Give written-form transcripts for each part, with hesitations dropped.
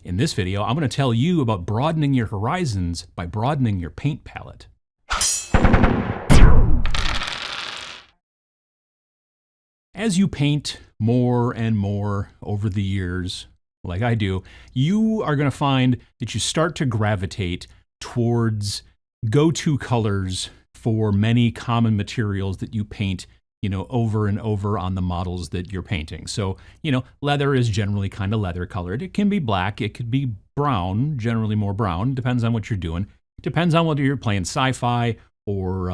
In this video, I'm going to tell you about broadening your horizons by broadening your paint palette. As you paint more and more over the years, like I do, you are going to find that you start to gravitate towards go-to colors for many common materials that you paint, over and over on the models that you're painting. So, leather is generally kind of leather colored. It can be black, it could be brown, generally more brown, depends on what you're doing. Depends on whether you're playing sci-fi or,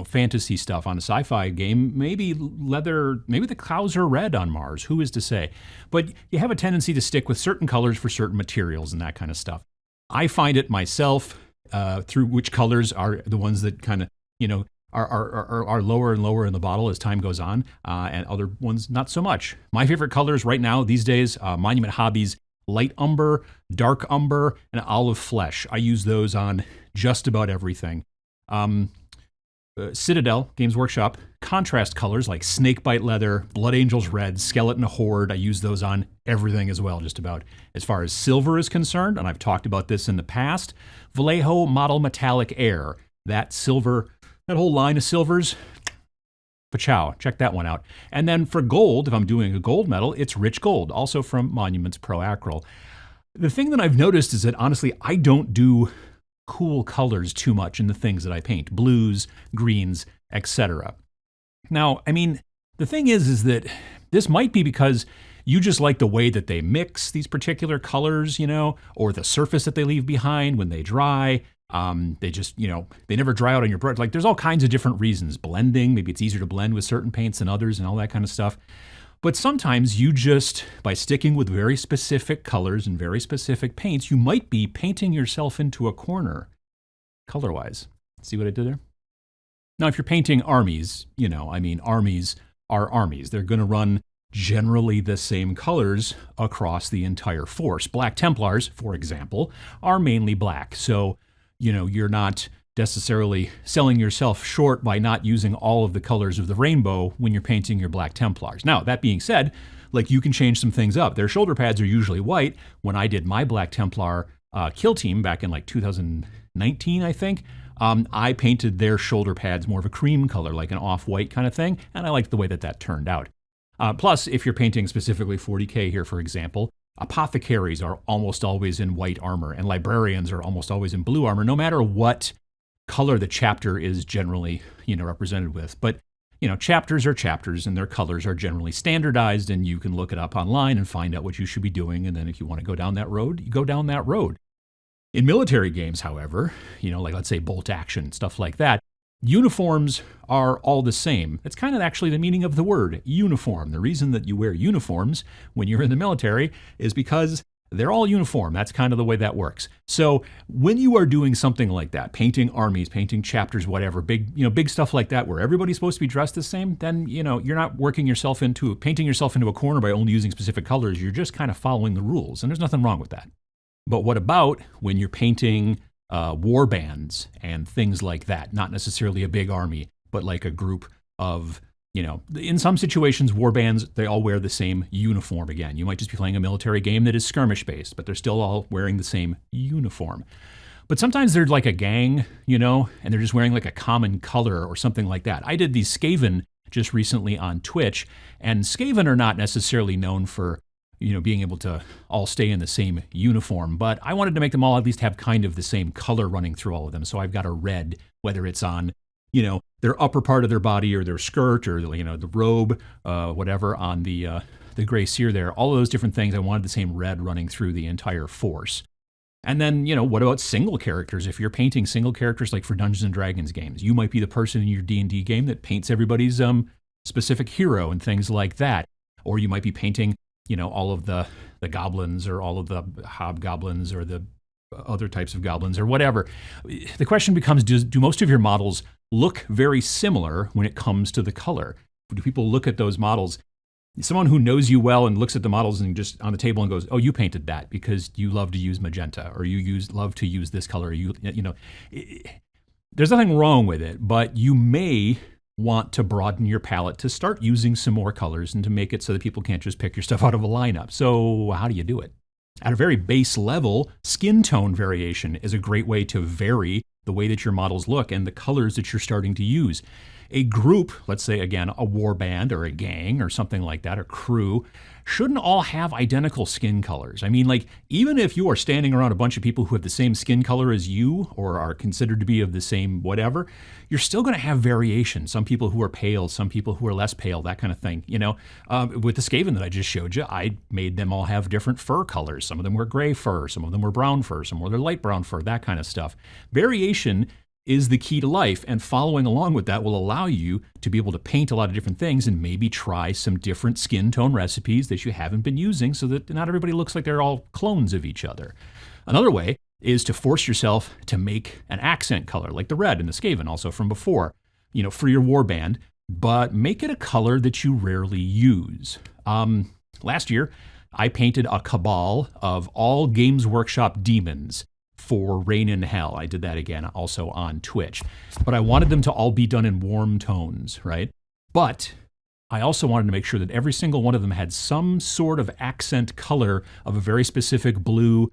fantasy stuff. On a sci-fi game, maybe leather, maybe the clouds are red on Mars, who is to say? But you have a tendency to stick with certain colors for certain materials and that kind of stuff. I find it myself through which colors are the ones that kind of, are lower and lower in the bottle as time goes on, and other ones not so much. My favorite colors right now, these days, Monument Hobbies, light umber, dark umber, and olive flesh. I use those on just about everything. Citadel, Games Workshop, contrast colors like Snakebite Leather, Blood Angels Red, Skeleton Horde. I use those on everything as well, just about. As far as silver is concerned, and I've talked about this in the past, Vallejo Model Metallic Air. That silver, that whole line of silvers, pa-chow, check that one out. And then for gold, if I'm doing a gold medal, it's Rich Gold, also from Monuments Pro Acryl. The thing that I've noticed is that honestly, I don't do cool colors too much in the things that I paint. Blues, greens, etc. Now, the thing is that this might be because you just like the way that they mix these particular colors, or the surface that they leave behind when they dry. They just, they never dry out on your brush. Like there's all kinds of different reasons. Blending, maybe it's easier to blend with certain paints than others and all that kind of stuff. But sometimes you just, by sticking with very specific colors and very specific paints, you might be painting yourself into a corner color-wise. See what I did there? Now, if you're painting armies, armies are armies. They're going to run generally the same colors across the entire force. Black Templars, for example, are mainly black. So, you're not necessarily selling yourself short by not using all of the colors of the rainbow when you're painting your Black Templars. Now, that being said, you can change some things up. Their shoulder pads are usually white. When I did my Black Templar kill team back in 2019, I think, I painted their shoulder pads more of a cream color, like an off-white kind of thing, and I liked the way that turned out. Plus, if you're painting specifically 40K here, for example, apothecaries are almost always in white armor, and librarians are almost always in blue armor, no matter what color the chapter is generally, represented with. But, chapters are chapters, and their colors are generally standardized, and you can look it up online and find out what you should be doing, and then if you want to go down that road, you go down that road. In military games, however, let's say bolt action, stuff like that, uniforms are all the same. That's kind of actually the meaning of the word, uniform. The reason that you wear uniforms when you're in the military is because they're all uniform. That's kind of the way that works. So when you are doing something like that, painting armies, painting chapters, whatever, big stuff like that, where everybody's supposed to be dressed the same, then, you're not painting yourself into a corner by only using specific colors. You're just kind of following the rules, and there's nothing wrong with that. But what about when you're painting war bands and things like that? Not necessarily a big army, but like a group of, in some situations, war bands, they all wear the same uniform again. You might just be playing a military game that is skirmish-based, but they're still all wearing the same uniform. But sometimes they're like a gang, and they're just wearing like a common color or something like that. I did these Skaven just recently on Twitch, and Skaven are not necessarily known for being able to all stay in the same uniform. But I wanted to make them all at least have kind of the same color running through all of them. So I've got a red, whether it's on, their upper part of their body or their skirt or, the robe, whatever, on the gray seer there. All of those different things, I wanted the same red running through the entire force. And then, what about single characters? If you're painting single characters like for Dungeons and Dragons games, you might be the person in your D&D game that paints everybody's specific hero and things like that. Or you might be painting all of the goblins or all of the hobgoblins or the other types of goblins or whatever. The question becomes, do most of your models look very similar when it comes to the color? Do people look at those models? Someone who knows you well and looks at the models and just on the table and goes, oh, you painted that because you love to use magenta or love to use this color. There's nothing wrong with it, but you may want to broaden your palette to start using some more colors and to make it so that people can't just pick your stuff out of a lineup. So how do you do it? At a very base level, skin tone variation is a great way to vary the way that your models look and the colors that you're starting to use. A group, let's say again, a warband or a gang or something like that, a crew, shouldn't all have identical skin colors. I mean, like, even if you are standing around a bunch of people who have the same skin color as you or are considered to be of the same whatever, you're still going to have variation. Some people who are pale, some people who are less pale, that kind of thing. You know, with the Skaven that I just showed you, I made them all have different fur colors. Some of them were gray fur, some of them were brown fur, some were light brown fur, that kind of stuff. Variation is the key to life, and following along with that will allow you to be able to paint a lot of different things and maybe try some different skin tone recipes that you haven't been using so that not everybody looks like they're all clones of each other. Another way is to force yourself to make an accent color, like the red in the Skaven, also from before, you know, for your warband, but make it a color that you rarely use. Last year, I painted a cabal of all Games Workshop demons for Rain in Hell. I did that again also on Twitch. But I wanted them to all be done in warm tones, right? But I also wanted to make sure that every single one of them had some sort of accent color of a very specific blue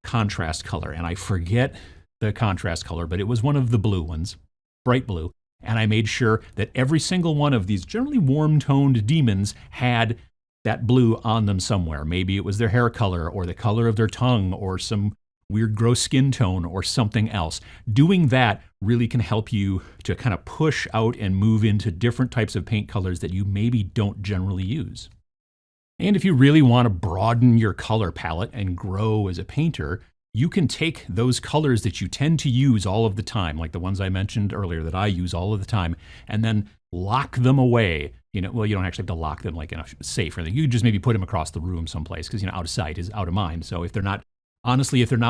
contrast color. And I forget the contrast color, but it was one of the blue ones, bright blue. And I made sure that every single one of these generally warm-toned demons had that blue on them somewhere. Maybe it was their hair color or the color of their tongue or some weird gross skin tone or something else. Doing that really can help you to kind of push out and move into different types of paint colors that you maybe don't generally use. And if you really want to broaden your color palette and grow as a painter, you can take those colors that you tend to use all of the time, like the ones I mentioned earlier that I use all of the time, and then lock them away. You know, well, you don't actually have to lock them like in a safe or anything. You just maybe put them across the room someplace because, you know, out of sight is out of mind. So if they're not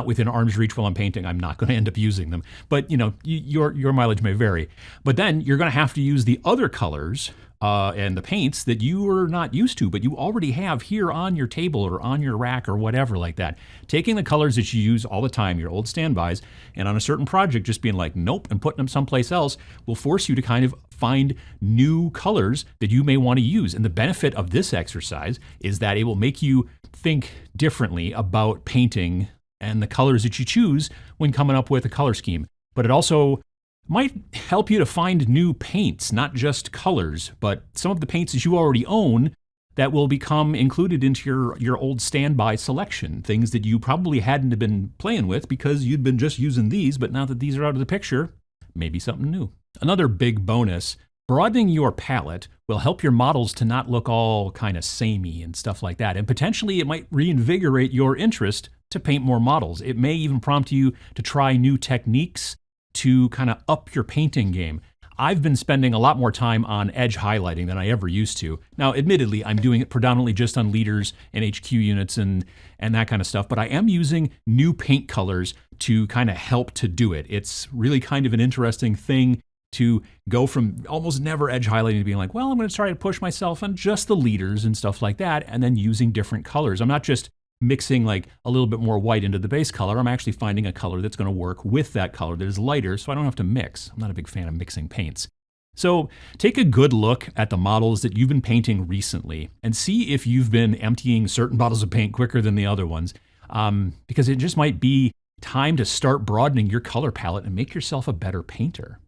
within arm's reach while I'm painting, I'm not going to end up using them. But, you know, your mileage may vary. But then you're going to have to use the other colors and the paints that you are not used to, but you already have here on your table or on your rack or whatever like that. Taking the colors that you use all the time, your old standbys, and on a certain project just being like, nope, and putting them someplace else will force you to kind of find new colors that you may want to use. And the benefit of this exercise is that it will make you think differently about painting and the colors that you choose when coming up with a color scheme. But it also might help you to find new paints, not just colors, but some of the paints that you already own that will become included into your old standby selection, things that you probably hadn't been playing with because you'd been just using these, but now that these are out of the picture, maybe something new. Another big bonus, broadening your palette will help your models to not look all kind of samey and stuff like that, and potentially it might reinvigorate your interest to paint more models. It may even prompt you to try new techniques to kind of up your painting game. I've been spending a lot more time on edge highlighting than I ever used to. Now, admittedly, I'm doing it predominantly just on leaders and HQ units and that kind of stuff, but I am using new paint colors to kind of help to do it. It's really kind of an interesting thing to go from almost never edge highlighting to being like, well, I'm going to try to push myself on just the leaders and stuff like that, and then using different colors. I'm not just mixing like a little bit more white into the base color. I'm actually finding a color that's going to work with that color that is lighter, so I don't have to mix. I'm not a big fan of mixing paints. So take a good look at the models that you've been painting recently and see if you've been emptying certain bottles of paint quicker than the other ones, because it just might be time to start broadening your color palette and make yourself a better painter.